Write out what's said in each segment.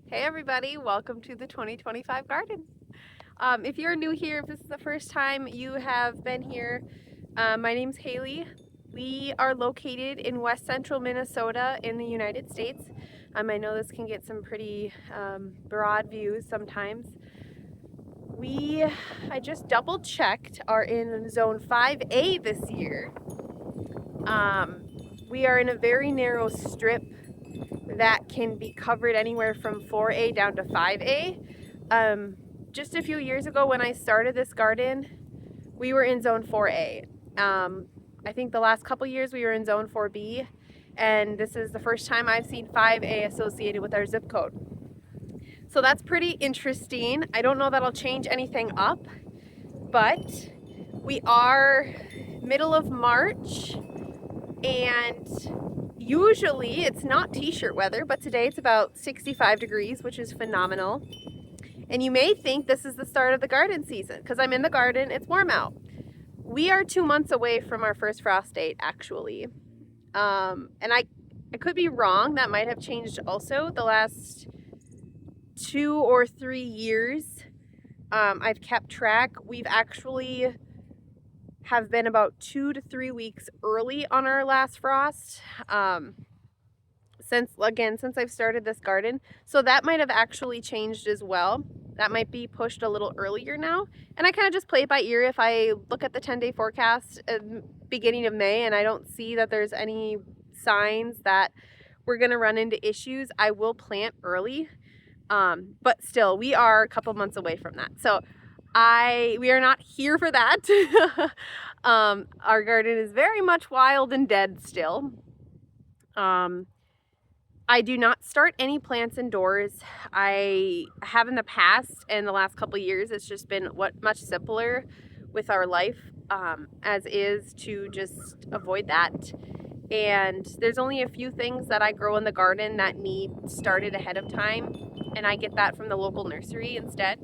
Hey everybody, welcome to the 2025 garden. If you're new here, if this is the first time you have been here, my name's Haley. We are located in west central Minnesota in the United States. I know this can get some pretty broad views sometimes. I just double checked, are in zone 5A this year. We are in a very narrow strip that can be covered anywhere from 4A down to 5A. Just a few years ago when I started this garden, we were in zone 4A. I think the last couple years we were in zone 4B, and this is the first time I've seen 5A associated with our zip code. So that's pretty interesting. I don't know that'll change anything up, but we are middle of March, and usually it's not t-shirt weather, but today it's about 65 degrees, which is phenomenal. And you may think this is the start of the garden season because I'm in the garden, it's warm out. We are 2 months away from our first frost date, actually. And I could be wrong, that might have changed also. The last 2 or 3 years, I've kept track. We've actually have been about 2 to 3 weeks early on our last frost. Since I've started this garden. So that might have actually changed as well. That might be pushed a little earlier now. And I kind of just play it by ear. If I look at the 10-day forecast at the beginning of May and I don't see that there's any signs that we're going to run into issues, I will plant early. But still, we are a couple months away from that. So we are not here for that. Our garden is very much wild and dead still. I do not start any plants indoors. I have in the past, and the last couple of years, it's just been much simpler with our life as is to just avoid that. And there's only a few things that I grow in the garden that need started ahead of time, and I get that from the local nursery instead.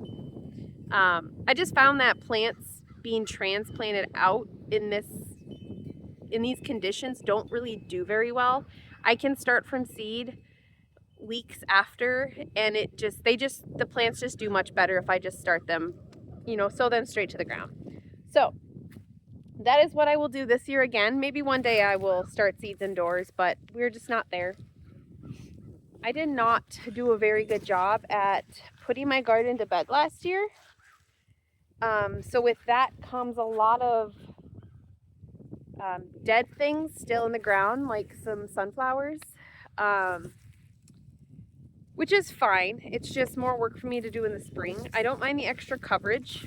I just found that plants being transplanted out in these conditions don't really do very well. I can start from seed weeks after, and the plants just do much better if I just start them, sow them straight to the ground. So that is what I will do this year again. Maybe one day I will start seeds indoors, but we're just not there. I did not do a very good job at putting my garden to bed last year. So with that comes a lot of dead things still in the ground, like some sunflowers, which is fine. It's just more work for me to do in the spring. I don't mind the extra coverage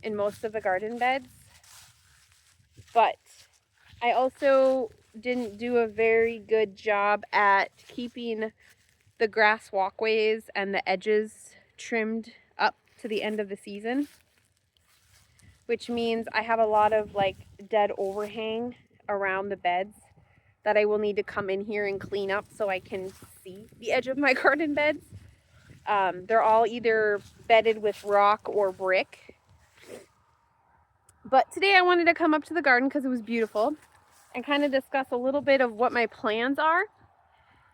in most of the garden beds, but I also didn't do a very good job at keeping the grass walkways and the edges trimmed up to the end of the season, which means I have a lot of dead overhang around the beds that I will need to come in here and clean up so I can see the edge of my garden beds. They're all either bedded with rock or brick. But today I wanted to come up to the garden because it was beautiful and kind of discuss a little bit of what my plans are.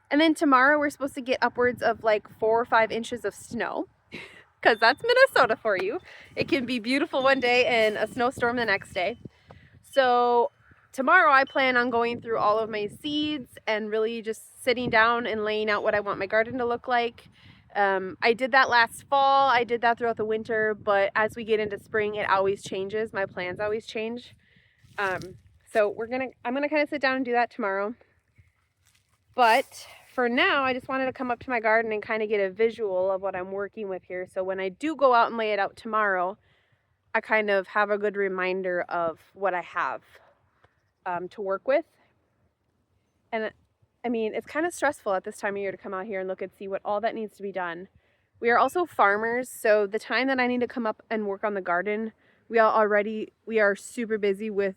And then tomorrow we're supposed to get upwards of 4 or 5 inches of snow, because that's Minnesota for you. It can be beautiful one day and a snowstorm the next day. So tomorrow I plan on going through all of my seeds and really just sitting down and laying out what I want my garden to look like. I did that last fall. I did that throughout the winter, but as we get into spring, it always changes. My plans always change. So I'm gonna kind of sit down and do that tomorrow. But for now, I just wanted to come up to my garden and kind of get a visual of what I'm working with here. So when I do go out and lay it out tomorrow, I kind of have a good reminder of what I have to work with. And I mean, it's kind of stressful at this time of year to come out here and look and see what all that needs to be done. We are also farmers, so the time that I need to come up and work on the garden, we are super busy with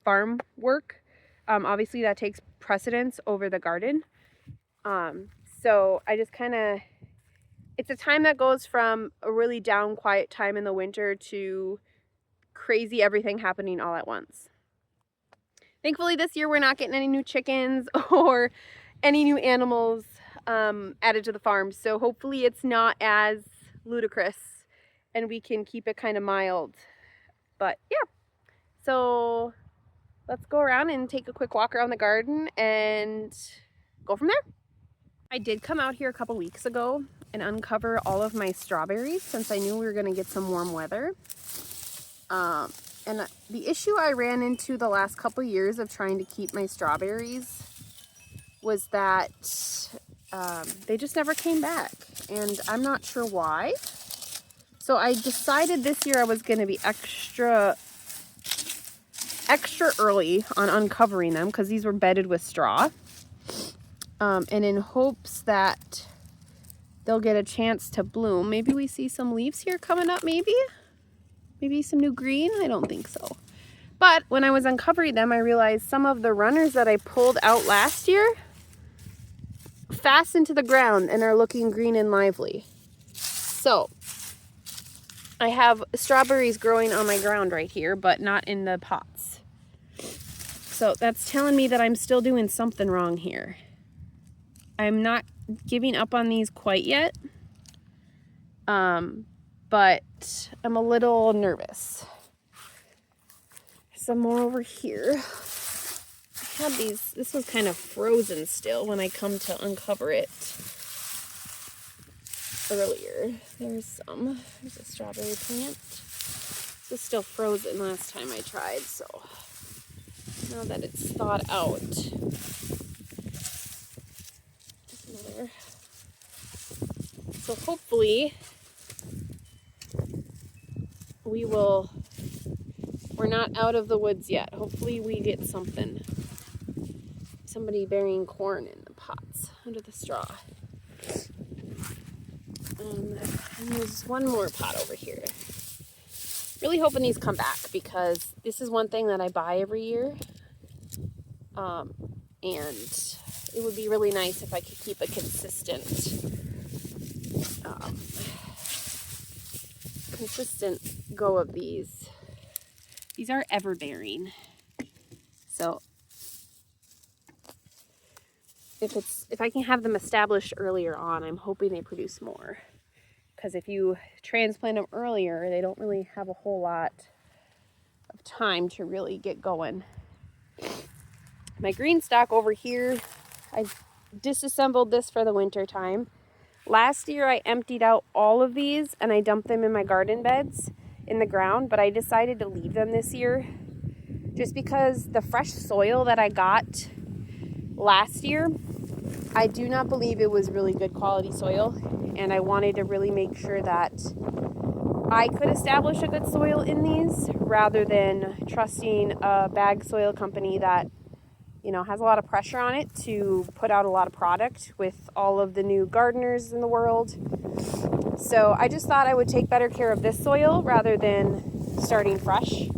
farm work. Obviously that takes precedence over the garden. So I just it's a time that goes from a really down, quiet time in the winter to crazy everything happening all at once. Thankfully this year we're not getting any new chickens or any new animals. added to the farm. So hopefully it's not as ludicrous and we can keep it kind of mild. But yeah, so let's go around and take a quick walk around the garden and go from there. I did come out here a couple weeks ago and uncover all of my strawberries since I knew we were going to get some warm weather. And the issue I ran into the last couple years of trying to keep my strawberries was that they just never came back, and I'm not sure why. So I decided this year I was going to be extra early on uncovering them because these were bedded with straw. And in hopes that they'll get a chance to bloom. Maybe we see some leaves here coming up, maybe some new green. I don't think so. But when I was uncovering them, I realized some of the runners that I pulled out last year fastened to the ground and are looking green and lively. So I have strawberries growing on my ground right here, but not in the pots. So that's telling me that I'm still doing something wrong here. I'm not giving up on these quite yet, but I'm a little nervous. Some more over here. I had these, this was kind of frozen still when I come to uncover it earlier. There's a strawberry plant. This was still frozen last time I tried, so now that it's thawed out. Another. So hopefully we're not out of the woods yet. Hopefully we get something. Somebody burying corn in the pots under the straw. And there's one more pot over here. Really hoping these come back because this is one thing that I buy every year. And it would be really nice if I could keep a consistent go of these. These are ever-bearing. So if I can have them established earlier on, I'm hoping they produce more. Because if you transplant them earlier, they don't really have a whole lot of time to really get going. My green stock over here, I disassembled this for the winter time. Last year I emptied out all of these and I dumped them in my garden beds in the ground, but I decided to leave them this year just because the fresh soil that I got last year, I do not believe it was really good quality soil, and I wanted to really make sure that I could establish a good soil in these rather than trusting a bag soil company that, you know, has a lot of pressure on it to put out a lot of product with all of the new gardeners in the world. So I just thought I would take better care of this soil rather than starting fresh.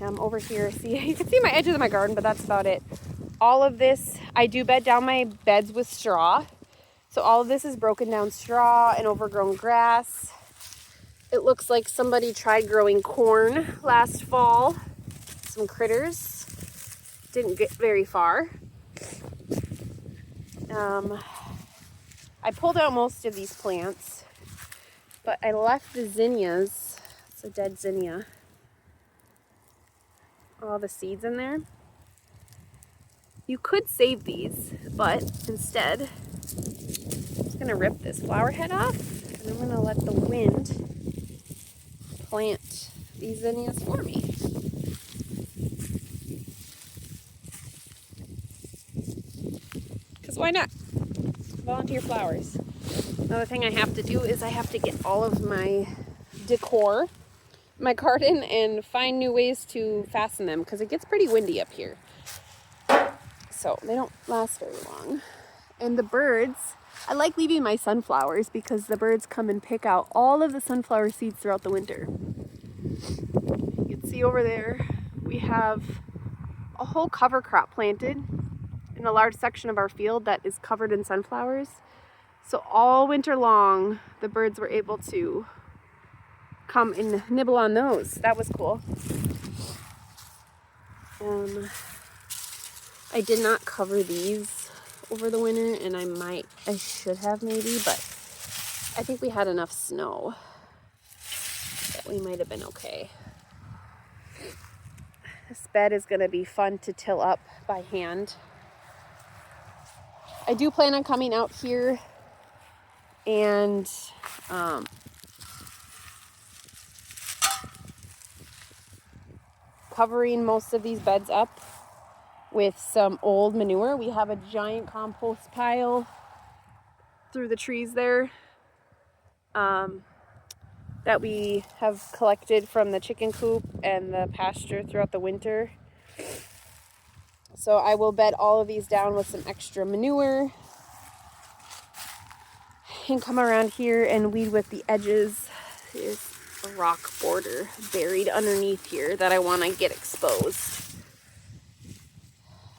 Over here, see, you can see my edges of my garden, but that's about it. All of this, I do bed down my beds with straw. So all of this is broken down straw and overgrown grass. It looks like somebody tried growing corn last fall. Some critters. Didn't get very far. I pulled out most of these plants, but I left the zinnias. It's a dead zinnia. All the seeds in there. You could save these, but instead, I'm just gonna rip this flower head off, and I'm gonna let the wind plant these zinnias for me. Because why not? Volunteer flowers. Another thing I have to do is I have to get all of my decor, my garden, and find new ways to fasten them because it gets pretty windy up here. So they don't last very long. And the birds, I like leaving my sunflowers because the birds come and pick out all of the sunflower seeds throughout the winter. You can see over there, we have a whole cover crop planted in a large section of our field that is covered in sunflowers. So all winter long, the birds were able to come and nibble on those. That was cool. I did not cover these over the winter, and I should have maybe, but I think we had enough snow that we might have been okay. This bed is going to be fun to till up by hand. I do plan on coming out here and covering most of these beds up with some old manure. We have a giant compost pile through the trees there that we have collected from the chicken coop and the pasture throughout the winter. So I will bed all of these down with some extra manure and come around here and weed with the edges. There's a rock border buried underneath here that I want to get exposed.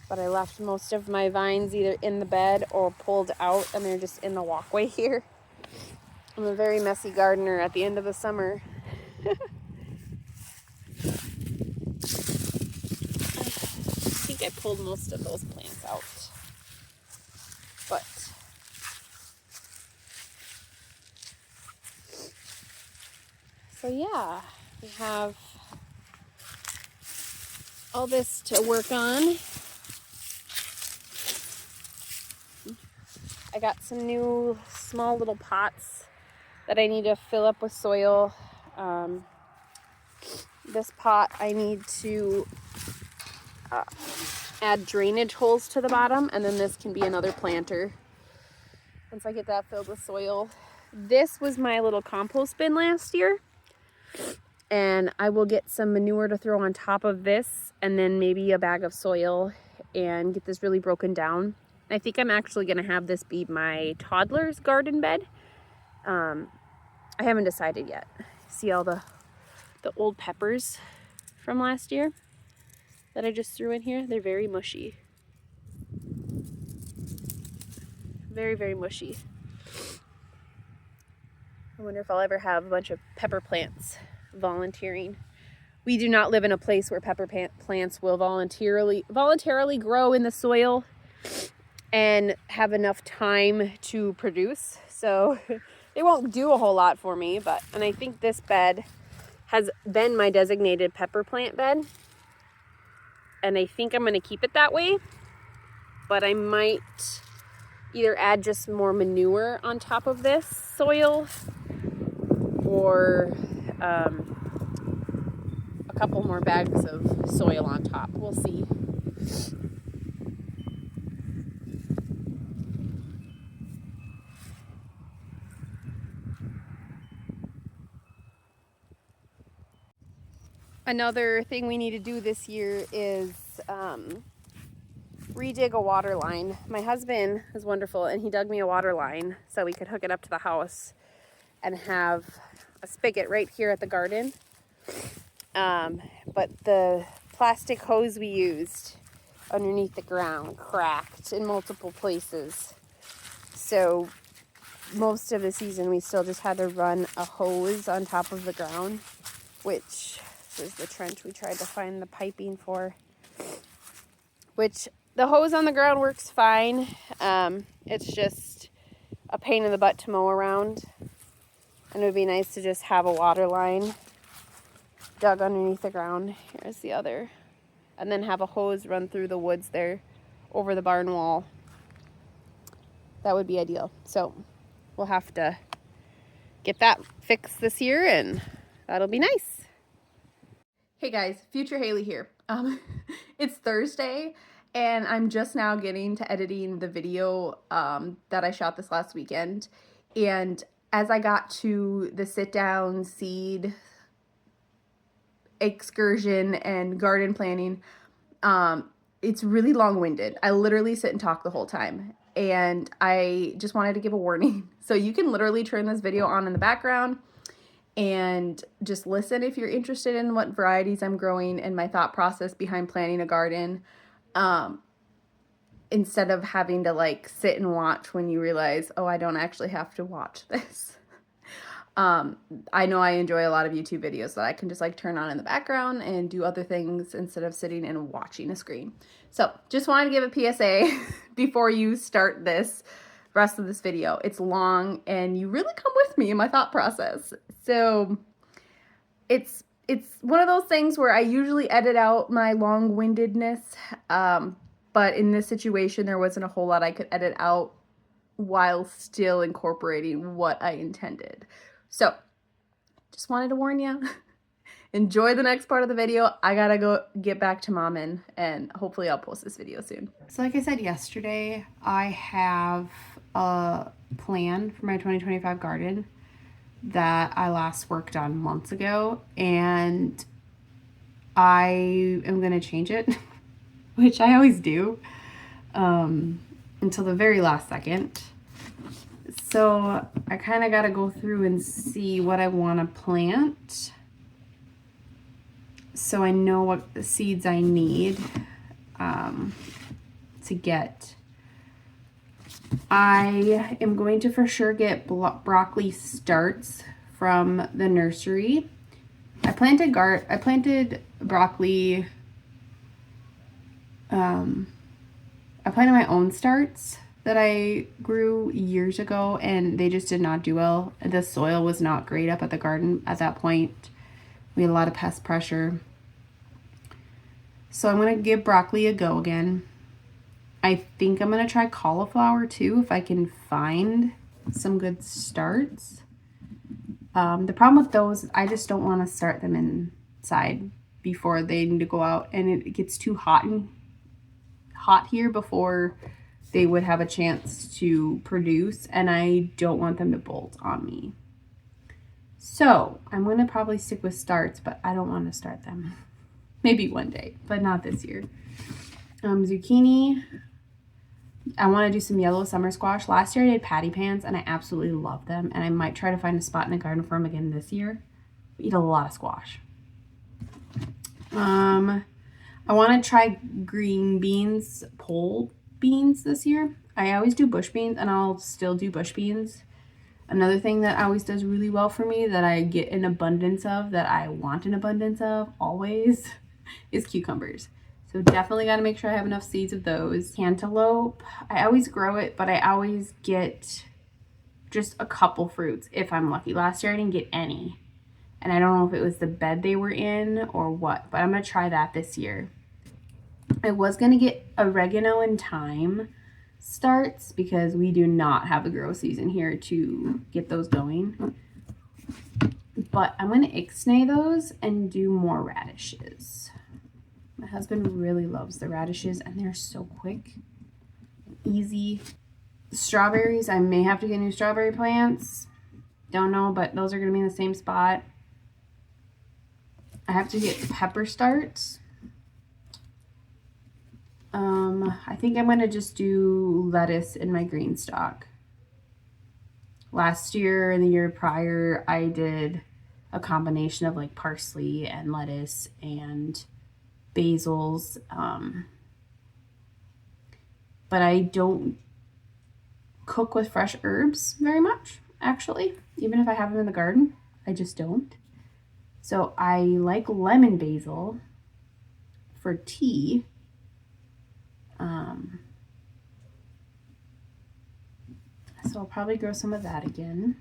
But I left most of my vines either in the bed or pulled out, and they're just in the walkway here. I'm a very messy gardener at the end of the summer. I think I pulled most of those plants out. But so yeah, we have all this to work on. I got some new small little pots that I need to fill up with soil. This pot I need to add drainage holes to the bottom, and then this can be another planter once I get that filled with soil. This was my little compost bin last year, and I will get some manure to throw on top of this, and then maybe a bag of soil, and get this really broken down. I think I'm actually going to have this be my toddler's garden bed. I haven't decided yet. See all the old peppers from last year that I just threw in here? They're very mushy. Very, very mushy. I wonder if I'll ever have a bunch of pepper plants volunteering. We do not live in a place where pepper plants will voluntarily grow in the soil and have enough time to produce. So they won't do a whole lot for me, and I think this bed has been my designated pepper plant bed. And I think I'm going to keep it that way, but I might either add just more manure on top of this soil, or a couple more bags of soil on top. We'll see. Another thing we need to do this year is redig a water line. My husband is wonderful, and he dug me a water line so we could hook it up to the house and have a spigot right here at the garden. But the plastic hose we used underneath the ground cracked in multiple places. So most of the season we still just had to run a hose on top of the ground, which is the trench we tried to find the piping for, which the hose on the ground works fine. It's just a pain in the butt to mow around, and it would be nice to just have a water line dug underneath the ground. Here's the other, and then have a hose run through the woods there over the barn wall. That would be ideal. So we'll have to get that fixed this year, and that'll be nice. Hey guys, Future Haley here. It's Thursday, and I'm just now getting to editing the video that I shot this last weekend. And as I got to the sit-down seed excursion and garden planning, it's really long-winded. I literally sit and talk the whole time, and I just wanted to give a warning. So you can literally turn this video on in the background and just listen if you're interested in what varieties I'm growing and my thought process behind planting a garden, instead of having to like sit and watch when you realize, oh, I don't actually have to watch this. I know I enjoy a lot of YouTube videos that I can just like turn on in the background and do other things instead of sitting and watching a screen. So just wanted to give a PSA before you start this rest of this video. It's long and you really come with me in my thought process. So it's one of those things where I usually edit out my long-windedness, but in this situation there wasn't a whole lot I could edit out while still incorporating what I intended. So just wanted to warn you. Enjoy the next part of the video. I gotta go get back to momming, and hopefully I'll post this video soon. So like I said yesterday, I have a plan for my 2025 garden that I last worked on months ago, and I am going to change it, which I always do, until the very last second. So I kind of got to go through and see what I want to plant, so I know what seeds I need to get. I am going to for sure get broccoli starts from the nursery. I planted broccoli. I planted my own starts that I grew years ago, and they just did not do well. The soil was not great up at the garden at that point. We had a lot of pest pressure. So I'm going to give broccoli a go again. I think I'm going to try cauliflower too, if I can find some good starts. The problem with those, I just don't want to start them inside before they need to go out, and it gets too hot here before they would have a chance to produce, and I don't want them to bolt on me. So I'm going to probably stick with starts, but I don't want to start them. Maybe one day, but not this year. Zucchini. I want to do some yellow summer squash. Last year I did patty pans, and I absolutely love them, and I might try to find a spot in the garden for them again this year. We eat a lot of squash. I want to try green beans, pole beans this year. I always do bush beans, and I'll still do bush beans. Another thing that always does really well for me, that I get an abundance of, that I want an abundance of always, is cucumbers. So definitely got to make sure I have enough seeds of those. Cantaloupe, I always grow it, but I always get just a couple fruits if I'm lucky. Last year I didn't get any, and I don't know if it was the bed they were in or what, but I'm going to try that this year. I was going to get oregano and thyme starts because we do not have a grow season here to get those going. But I'm going to ixnay those and do more radishes. My husband really loves the radishes, and they're so quick, easy. Strawberries, I may have to get new strawberry plants. Don't know, but those are going to be in the same spot. I have to get pepper starts. I think I'm going to just do lettuce in my green stock. Last year and the year prior, I did a combination of like parsley and lettuce and basils. But I don't cook with fresh herbs very much, actually. Even if I have them in the garden, I just don't. So I like lemon basil for tea. So I'll probably grow some of that again.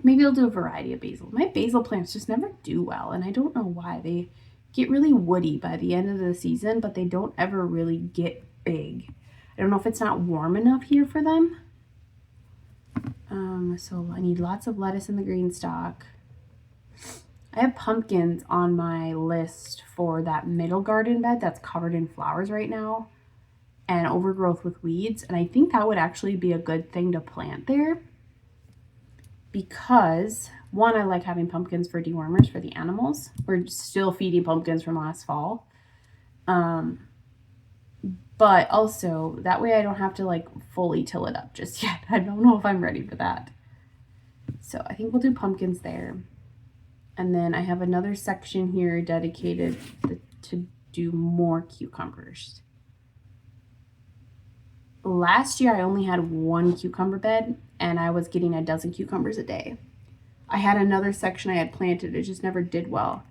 Maybe I'll do a variety of basil. My basil plants just never do well, and I don't know why. They get really woody by the end of the season, but they don't ever really get big. I don't know if it's not warm enough here for them. So I need lots of lettuce in the green stock. I have pumpkins on my list for that middle garden bed that's covered in flowers right now and overgrowth with weeds. And I think that would actually be a good thing to plant there because, one, I like having pumpkins for dewormers for the animals. We're still feeding pumpkins from last fall. But also, that way I don't have to like fully till it up just yet. I don't know if I'm ready for that. So I think we'll do pumpkins there. And then I have another section here dedicated to do more cucumbers. Last year I only had one cucumber bed, and I was getting a dozen cucumbers a day. I had another section I had planted. It just never did well.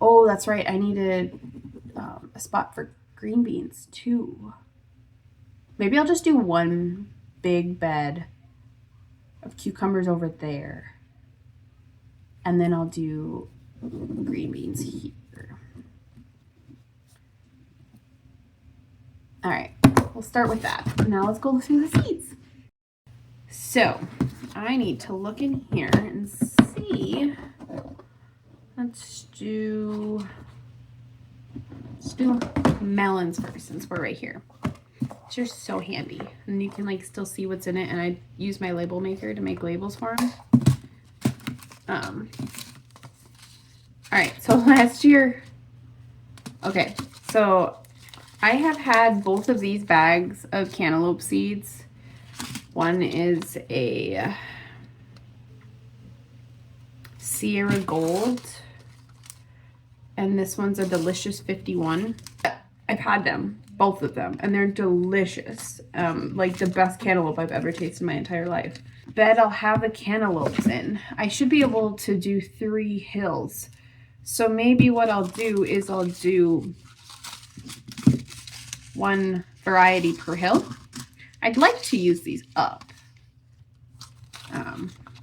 Oh, that's right. I needed a spot for green beans too. Maybe I'll just do one big bed of cucumbers over there. And then I'll do green beans here. All right, we'll start with that. Now let's go through the seeds. So I need to look in here and see. Let's do melons first, since we're right here. They're so handy, and you can like still see what's in it. And I use my label maker to make labels for them. All right, so last year, okay, so I have had both of these bags of cantaloupe seeds. One is a Sierra Gold, and this one's a Delicious 51. I've had them, both of them, and they're delicious. Like the best cantaloupe I've ever tasted in my entire life. Bed I'll have the cantaloupes in. I should be able to do 3 hills. So maybe what I'll do is I'll do 1 variety per hill. I'd like to use these up.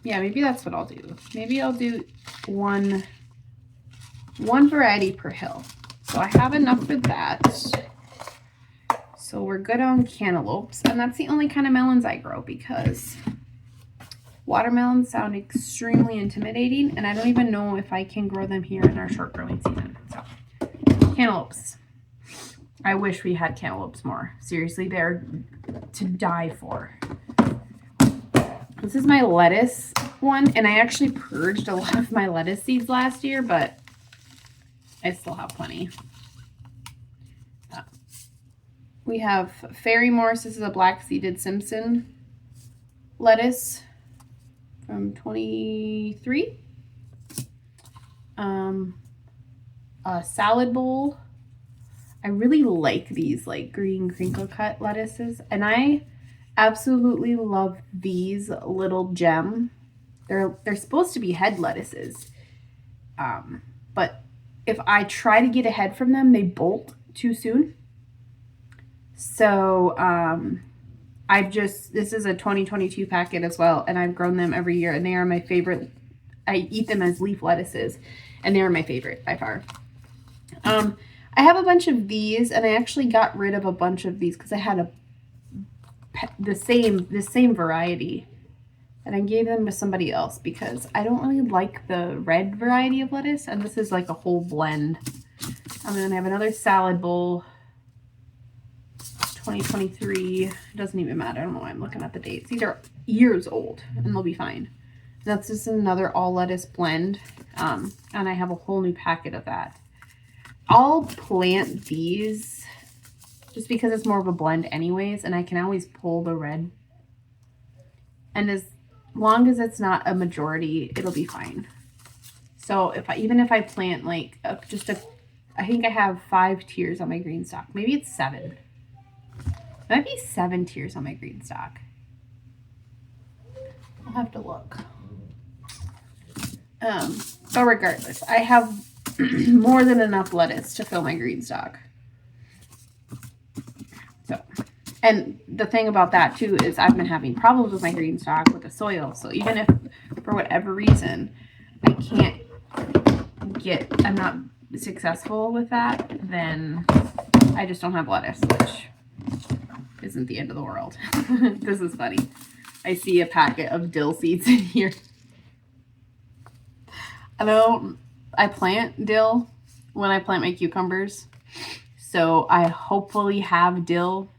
Yeah, maybe that's what I'll do. Maybe I'll do one variety per hill. So I have enough for that. So we're good on cantaloupes. And that's the only kind of melons I grow, because watermelons sound extremely intimidating, and I don't even know if I can grow them here in our short growing season. So cantaloupes. I wish we had cantaloupes more. Seriously, they're to die for. This is my lettuce one, and I actually purged a lot of my lettuce seeds last year, but I still have plenty. We have Fairy Morse. This is a black seeded Simpson lettuce from 23. A salad bowl. I really like these like green crinkle cut lettuces, and I absolutely love these little gem. They're supposed to be head lettuces, but if I try to get ahead from them, they bolt too soon. So this is a 2022 packet as well, and I've grown them every year, and they are my favorite. I eat them as leaf lettuces, and they are my favorite by far. I have a bunch of these, and I actually got rid of a bunch of these because I had the same variety, and I gave them to somebody else because I don't really like the red variety of lettuce, and this is like a whole blend. And then I have another salad bowl, 2023. It doesn't even matter. I don't know why I'm looking at the dates. These are years old, and they'll be fine. That's just another all lettuce blend, and I have a whole new packet of that. I'll plant these just because it's more of a blend anyways, and I can always pull the red. And as long as it's not a majority, it'll be fine. So even if I plant like I think I have 5 tiers on my green stock. Maybe it's 7. It might be 7 tiers on my green stock. I'll have to look. But regardless, I have more than enough lettuce to fill my green stock. So, and the thing about that too is I've been having problems with my green stock with the soil. So even if for whatever reason I'm not successful with that, then I just don't have lettuce, which isn't the end of the world. This is funny. I see a packet of dill seeds in here. I plant dill when I plant my cucumbers. So I hopefully have dill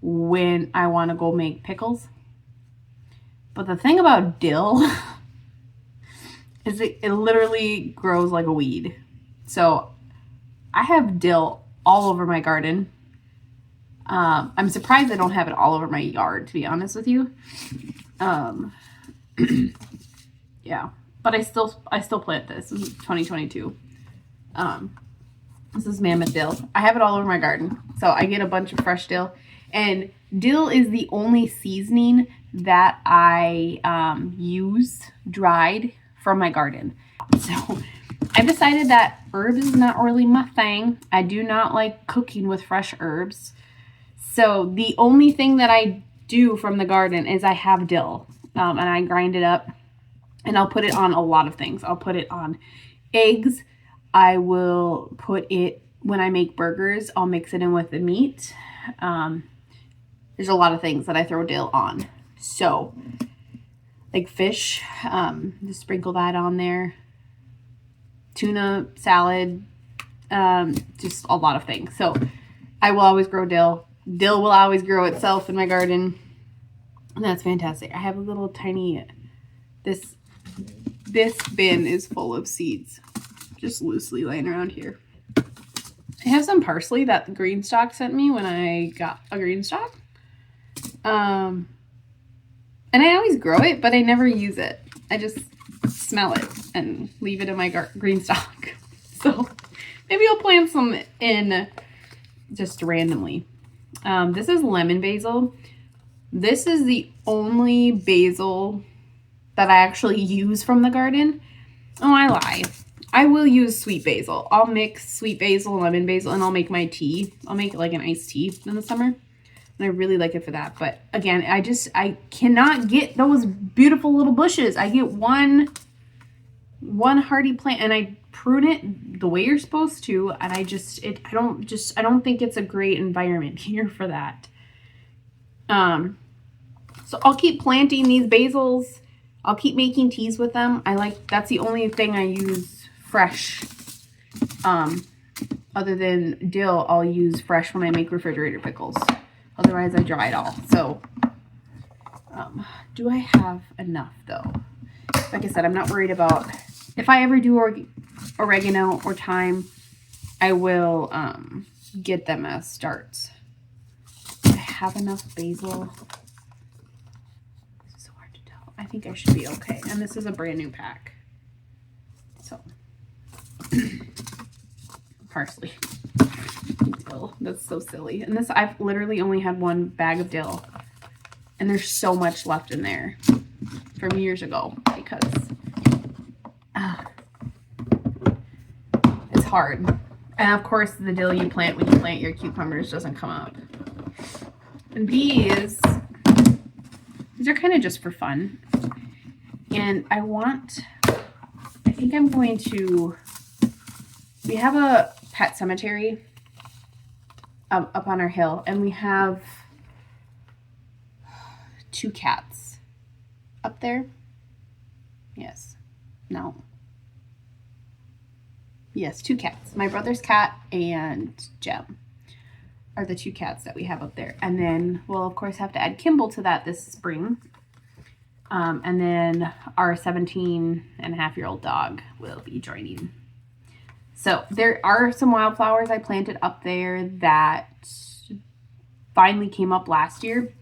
when I want to go make pickles. But the thing about dill is it literally grows like a weed. So I have dill all over my garden. I'm surprised I don't have it all over my yard, to be honest with you. Yeah, but I still plant this. This is 2022. This is mammoth dill. I have it all over my garden. So I get a bunch of fresh dill. And dill is the only seasoning that I use dried from my garden. So I've decided that herbs is not really my thing. I do not like cooking with fresh herbs. So the only thing that I do from the garden is I have dill, and I grind it up, and I'll put it on a lot of things. I'll put it on eggs. I will put it, when I make burgers, I'll mix it in with the meat. There's a lot of things that I throw dill on. So, like fish, just sprinkle that on there. Tuna salad, just a lot of things. So, I will always grow dill. Dill will always grow itself in my garden. And that's fantastic. I have a little tiny, this bin is full of seeds, just loosely laying around here. I have some parsley that the Greenstock sent me when I got a Greenstock. And I always grow it, but I never use it. I just smell it and leave it in my Greenstock. So maybe I'll plant some in just randomly. This is lemon basil. This is the only basil that I actually use from the garden. Oh, I lie. I will use sweet basil. I'll mix sweet basil and lemon basil, and I'll make my tea. I'll make it like an iced tea in the summer. And I really like it for that. But again, I cannot get those beautiful little bushes. I get one hardy plant, and I prune it the way you're supposed to. And I don't think it's a great environment here for that. So I'll keep planting these basils. I'll keep making teas with them. That's the only thing I use fresh. Other than dill, I'll use fresh when I make refrigerator pickles. Otherwise, I dry it all. So, do I have enough though? Like I said, I'm not worried about, if I ever do oregano or thyme, I will get them as starts. Do I have enough basil? It's so hard to tell. I think I should be okay. And this is a brand new pack. So, parsley. Dill. That's so silly. And this, I've literally only had one bag of dill. And there's so much left in there from years ago because it's hard. And of course, the dill you plant when you plant your cucumbers doesn't come up. And these are kind of just for fun. And I think I'm going to, we have a pet cemetery up on our hill, and we have 2 cats up there. Yes. No. Yes, 2 cats. My brother's cat and Jem are the 2 cats that we have up there. And then we'll, of course, have to add Kimball to that this spring. And then our 17-and-a-half-year-old dog will be joining. So there are some wildflowers I planted up there that finally came up last year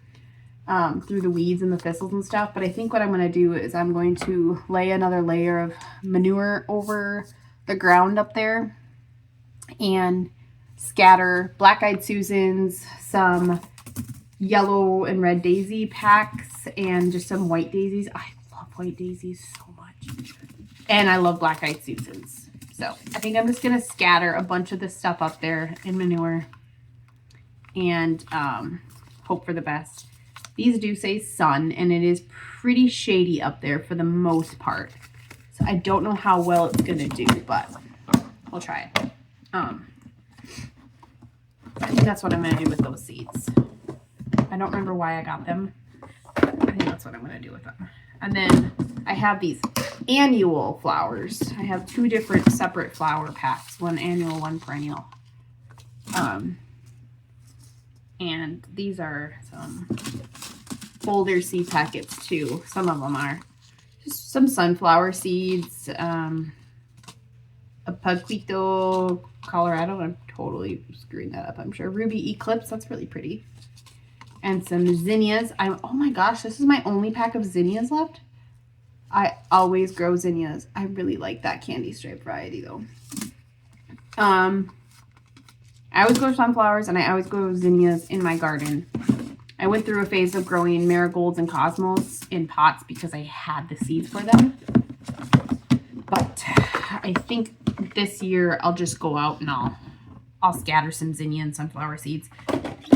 through the weeds and the thistles and stuff. But I think what I'm going to do is I'm going to lay another layer of manure over the ground up there and scatter black-eyed Susans, some yellow and red daisy packs, and just some white daisies. I love white daisies so much. And I love black-eyed Susans. So I think I'm just going to scatter a bunch of this stuff up there in manure and hope for the best. These do say sun, and it is pretty shady up there for the most part. So I don't know how well it's going to do, but we'll try it. I think that's what I'm going to do with those seeds. I don't remember why I got them. I think that's what I'm going to do with them. And then I have these annual flowers. I have 2 different separate flower packs, one annual, one perennial. And these are some older seed packets too. Some of them are just some sunflower seeds, a Puquito, Colorado. I'm totally screwing that up, I'm sure. Ruby Eclipse, that's really pretty. And some zinnias. Oh my gosh, this is my only pack of zinnias left. I always grow zinnias. I really like that candy stripe variety though. I always grow sunflowers and I always grow zinnias in my garden. I went through a phase of growing marigolds and cosmos in pots because I had the seeds for them. But I think this year I'll just go out and I'll scatter some zinnia and sunflower seeds.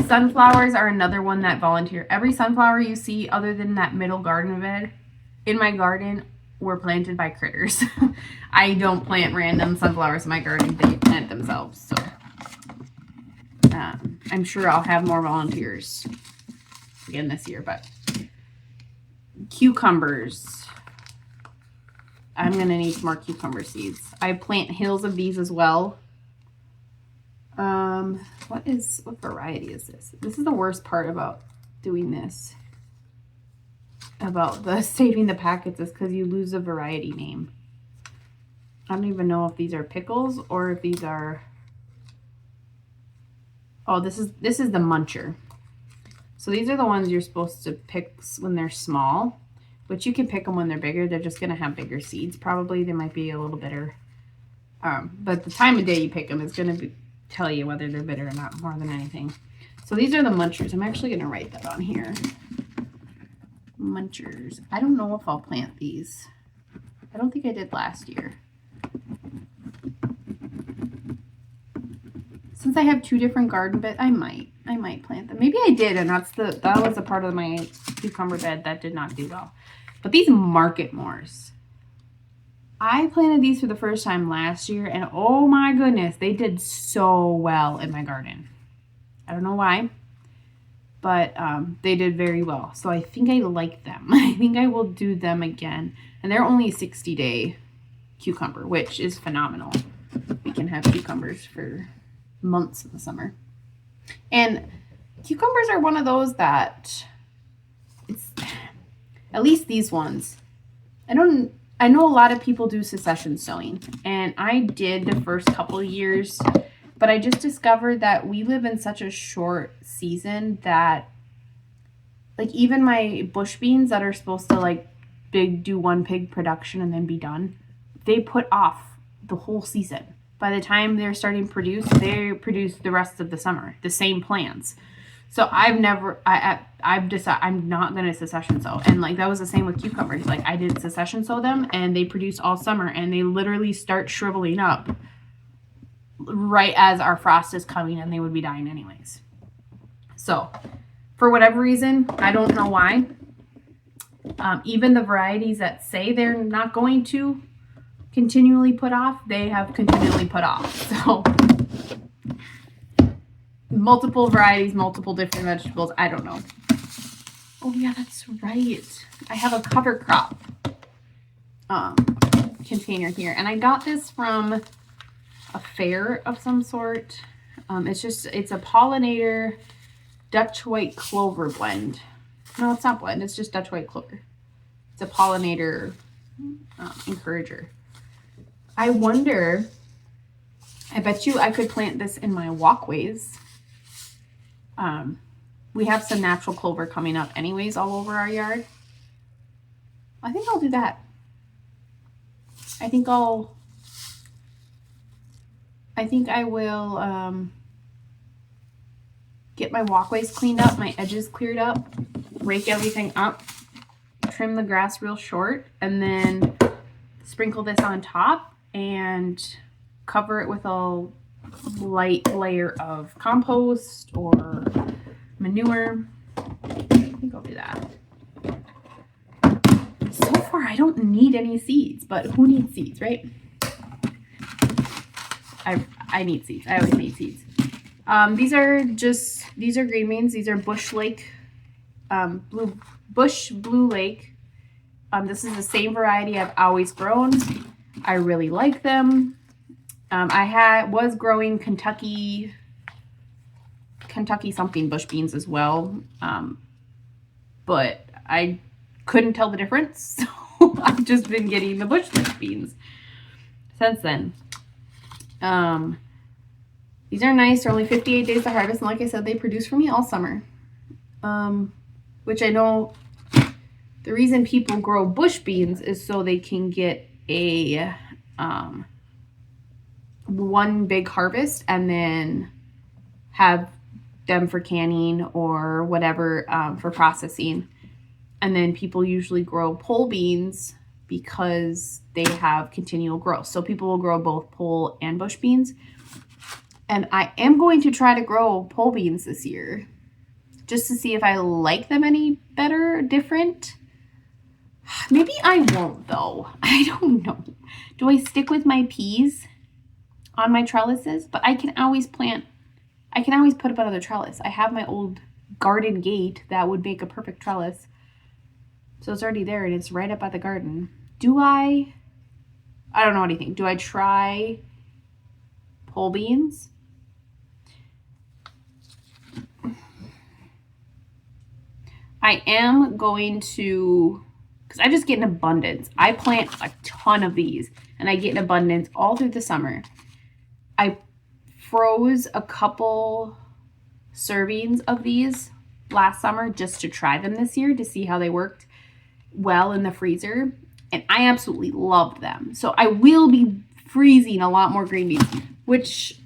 Sunflowers are another one that volunteer. Every sunflower you see other than that middle garden bed in my garden were planted by critters. I don't plant random sunflowers in my garden. They plant themselves. So I'm sure I'll have more volunteers again this year. But cucumbers. I'm going to need some more cucumber seeds. I plant hills of these as well. What variety is this? This is the worst part about doing this. About the saving the packets is because you lose a variety name. I don't even know if these are pickles or if these are. Oh, this is the muncher. So these are the ones you're supposed to pick when they're small, but you can pick them when they're bigger. They're just gonna have bigger seeds. Probably they might be a little bitter. But the time of day you pick them is gonna tell you whether they're bitter or not more than anything. So these are the munchers. I'm actually gonna write that on here. Munchers. I don't know if I'll plant these. I don't think I did last year. Since I have two different garden beds, I might plant them. Maybe I did, and that was a part of my cucumber bed that did not do well. But these market mores. I planted these for the first time last year, and oh my goodness, they did so well in my garden. I don't know why, but they did very well. So I think I like them. I think I will do them again. And they're only 60-day cucumber, which is phenomenal. We can have cucumbers for months in the summer. And cucumbers are one of those that it's, at least these ones, I know a lot of people do succession sowing, and I did the first couple of years, but I just discovered that we live in such a short season that, like, even my bush beans that are supposed to do one pig production and then be done, they put off the whole season. By the time they're starting to produce, they produce the rest of the summer, the same plants. So I've decided I'm not going to succession sow. And that was the same with cucumbers. I didn't succession sow them, and they produce all summer, and they literally start shriveling up right as our frost is coming, and they would be dying anyways. So for whatever reason, I don't know why, even the varieties that say they're not going to continually put off, they have continually put off. So multiple varieties, multiple different vegetables. I don't know. Oh yeah, that's right. I have a cover crop container here, and I got this from a fair of some sort. It's a pollinator Dutch white clover blend. No, it's not blend. It's just Dutch white clover. It's a pollinator encourager. I wonder, I bet you I could plant this in my walkways. We have some natural clover coming up anyways all over our yard. I think I'll do that. I think I will get my walkways cleaned up, my edges cleared up, rake everything up, trim the grass real short, and then sprinkle this on top and cover it with a light layer of compost or manure. I think I'll do that. So far, I don't need any seeds, but who needs seeds, right? I need seeds. I always need seeds. These are green beans. These are Bush Blue Lake. This is the same variety I've always grown. I really like them. I was growing Kentucky something bush beans as well, but I couldn't tell the difference, so I've just been getting the bush beans since then. These are nice. They're only 58 days to harvest, and like I said, they produce for me all summer, which I know the reason people grow bush beans is so they can get a one big harvest and then have them for canning or whatever for processing. And then people usually grow pole beans because they have continual growth. So people will grow both pole and bush beans. And I am going to try to grow pole beans this year just to see if I like them any better, different. Maybe I won't though. I don't know. Do I stick with my peas on my trellises? But I can always plant, I can always put up another trellis. I have my old garden gate that would make a perfect trellis. So it's already there and it's right up at the garden. Do I don't know what you think. Do I try pole beans? I am going to, because I just get in abundance. I plant a ton of these and I get in abundance all through the summer. I froze a couple servings of these last summer just to try them this year to see how they worked well in the freezer. And I absolutely loved them. So I will be freezing a lot more green beans, which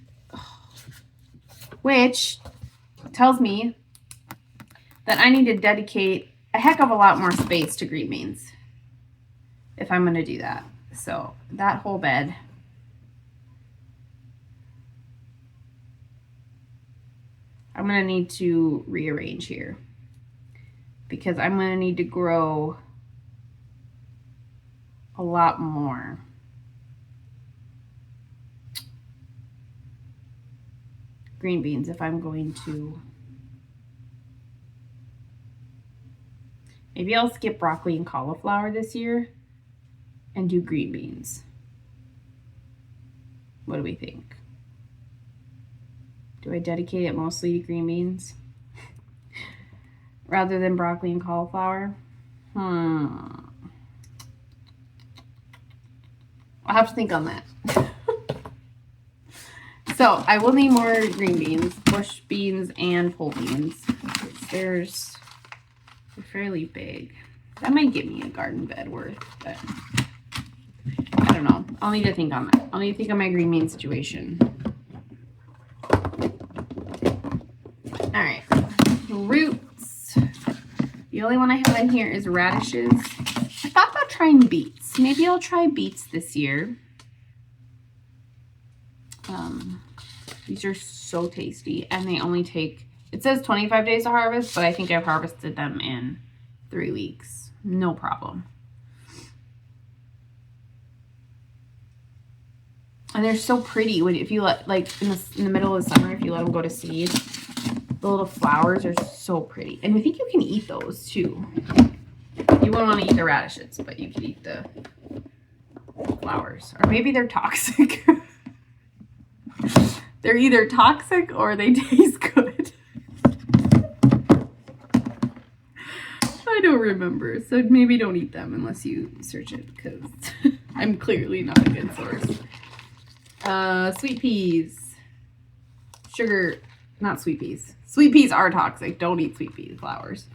tells me that I need to dedicate a heck of a lot more space to green beans if I'm going to do that. So that whole bed. I'm going to need to rearrange here because I'm going to need to grow a lot more. Green beans if I'm going to. Maybe I'll skip broccoli and cauliflower this year and do green beans. What do we think? Do I dedicate it mostly to green beans rather than broccoli and cauliflower? I'll have to think on that. So I will need more green beans, bush beans, and pole beans. They're fairly big. That might give me a garden bed worth, but I don't know. I'll need to think on that. I'll need to think on my green bean situation. All right, roots. The only one I have in here is radishes. I thought about trying beets. Maybe I'll try beets this year. These are so tasty, and they only take, it says 25 days to harvest, but I think I've harvested them in 3 weeks. No problem. And they're so pretty when if you let, like in the middle of the summer, if you let them go to seed, the little flowers are so pretty. And I think you can eat those too. You wouldn't want to eat the radishes, but you could eat the flowers. Or maybe they're toxic. They're either toxic or they taste good. I don't remember. So maybe don't eat them unless you search it because I'm clearly not a good source. Sweet peas. Sugar, not sweet peas. Sweet peas are toxic. Don't eat sweet pea flowers.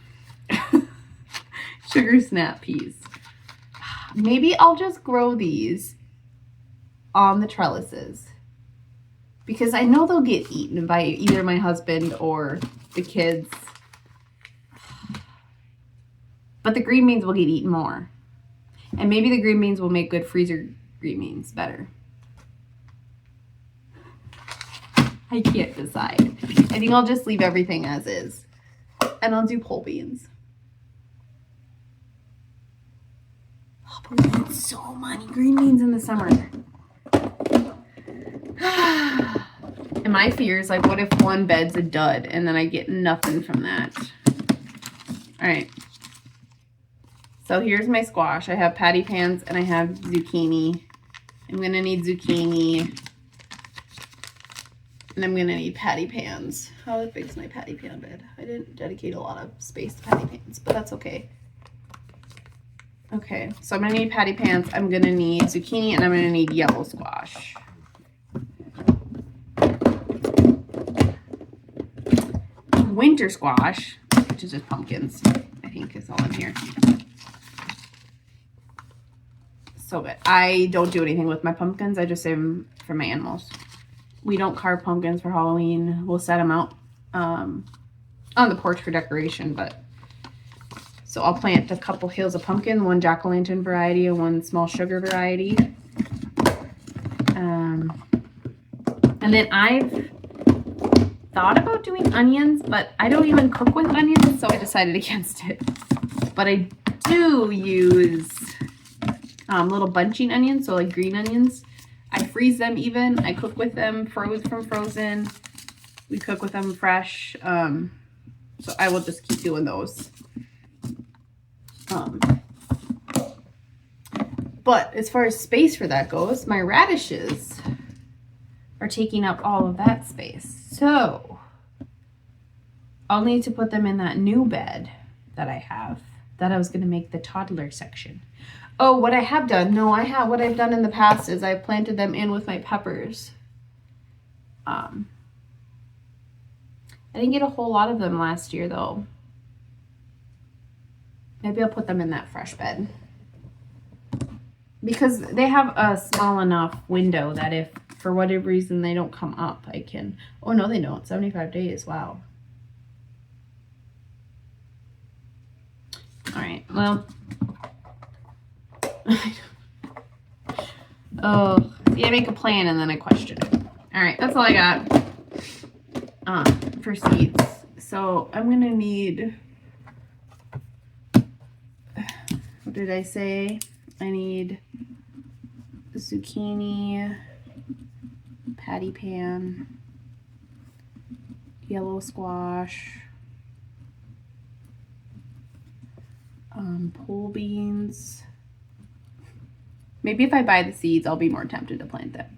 Sugar snap peas. Maybe I'll just grow these on the trellises because I know they'll get eaten by either my husband or the kids. But the green beans will get eaten more. And maybe the green beans will make good freezer green beans better. I can't decide. I think I'll just leave everything as is. And I'll do pole beans. Oh, but we need so many green beans in the summer. And my fear is like, what if one bed's a dud and then I get nothing from that? All right. So here's my squash. I have patty pans and I have zucchini. I'm going to need zucchini. And I'm going to need patty pans. How big's my patty pan bed? I didn't dedicate a lot of space to patty pans, but that's okay. Okay, so I'm going to need patty pans. I'm going to need zucchini and I'm going to need yellow squash. Winter squash, which is just pumpkins, I think is all in here. So good. I don't do anything with my pumpkins. I just save them for my animals. We don't carve pumpkins for Halloween. We'll set them out on the porch for decoration, but so I'll plant a couple hills of pumpkin, one jack-o'-lantern variety and one small sugar variety. And then I've thought about doing onions, but I don't even cook with onions, so I decided against it. But I do use little bunching onions, so like green onions. I freeze them even. I cook with them from frozen. We cook with them fresh. So I will just keep doing those. But as far as space for that goes, my radishes are taking up all of that space. So I'll need to put them in that new bed that I have, that I was going to make the toddler section. Oh, what I have done, what I've done in the past is I've planted them in with my peppers. I didn't get a whole lot of them last year though. Maybe I'll put them in that fresh bed. Because they have a small enough window that if for whatever reason they don't come up, I can... Oh, no, they don't. 75 days. Wow. All right. Well. Oh, see, I make a plan and then I question it. All right. That's all I got for seeds. So I'm going to need... What did I say? I need zucchini, patty pan, yellow squash, pole beans. Maybe if I buy the seeds, I'll be more tempted to plant them.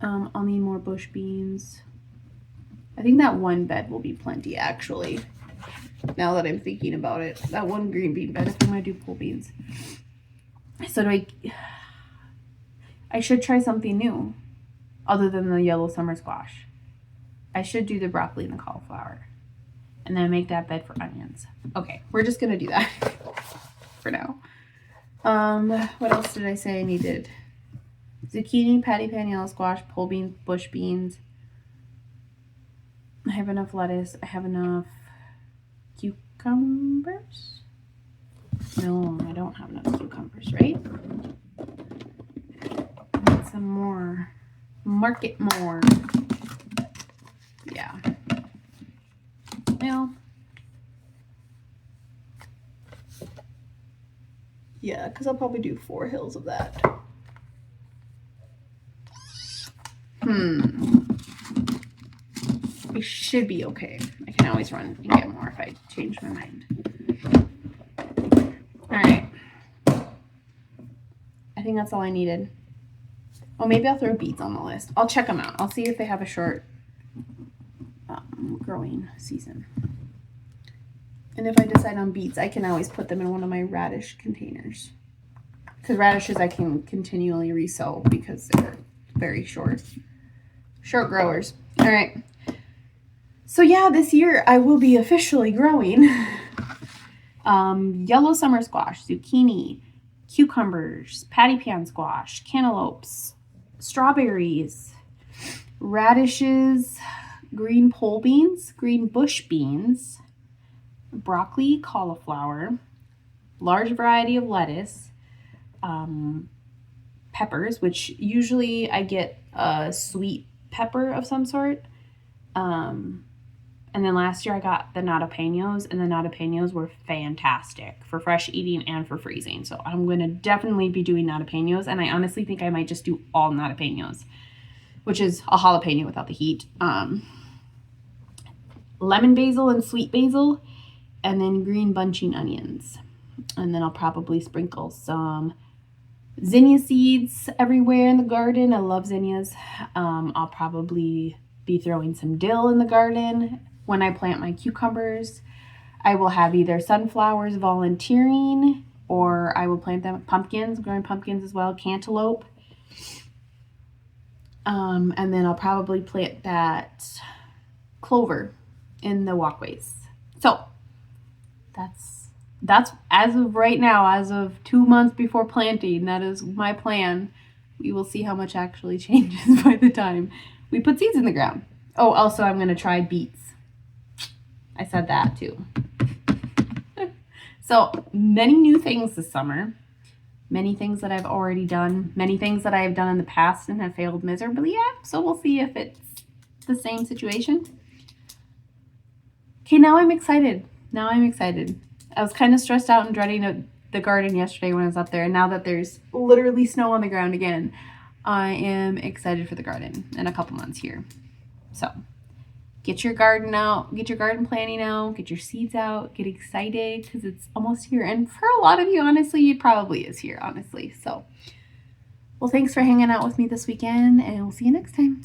I'll need more bush beans. I think that one bed will be plenty, actually. Now that I'm thinking about it, that one green bean bed, if I'm gonna do pole beans. So I should try something new other than the yellow summer squash. I should do the broccoli and the cauliflower and then make that bed for onions. Okay, we're just gonna do that for now. What else did I say I needed? Zucchini, patty pan, yellow squash, pole beans, bush beans. I have enough lettuce. I have enough cucumbers? No, I don't have enough cucumbers, right? I need some more. Market more. Yeah. Well. Yeah, because I'll probably do 4 hills of that. It should be okay. I can always run and get more if I change my mind. Alright. I think that's all I needed. Oh, maybe I'll throw beets on the list. I'll check them out. I'll see if they have a short growing season. And if I decide on beets, I can always put them in one of my radish containers. Because radishes I can continually resow because they're very short growers. Alright. So yeah, this year I will be officially growing yellow summer squash, zucchini, cucumbers, patty pan squash, cantaloupes, strawberries, radishes, green pole beans, green bush beans, broccoli, cauliflower, large variety of lettuce, peppers, which usually I get a sweet pepper of some sort. And then last year I got the nadapenos, and the nadapenos were fantastic for fresh eating and for freezing. So I'm going to definitely be doing nadapenos, and I honestly think I might just do all nadapenos, which is a jalapeno without the heat. Lemon basil and sweet basil, and then green bunching onions. And then I'll probably sprinkle some zinnia seeds everywhere in the garden. I love zinnias. I'll probably be throwing some dill in the garden. When I plant my cucumbers, I will have either sunflowers volunteering, or I will plant them pumpkins, growing pumpkins as well, cantaloupe. And then I'll probably plant that clover in the walkways. So that's as of right now, as of 2 months before planting, that is my plan We will see how much actually changes by the time we put seeds in the ground. Oh, also I'm going to try beets. I said that too. So many new things this summer. Many things that I've already done. Many things that I have done in the past and have failed miserably at. So we'll see if it's the same situation. Okay, now I'm excited. I was kind of stressed out and dreading the garden yesterday when I was up there. And now that there's literally snow on the ground again, I am excited for the garden in a couple months here. So get your garden out, get your garden planning out, get your seeds out, get excited because it's almost here. And for a lot of you, honestly, it probably is here, honestly. So, well, thanks for hanging out with me this weekend, and we'll see you next time.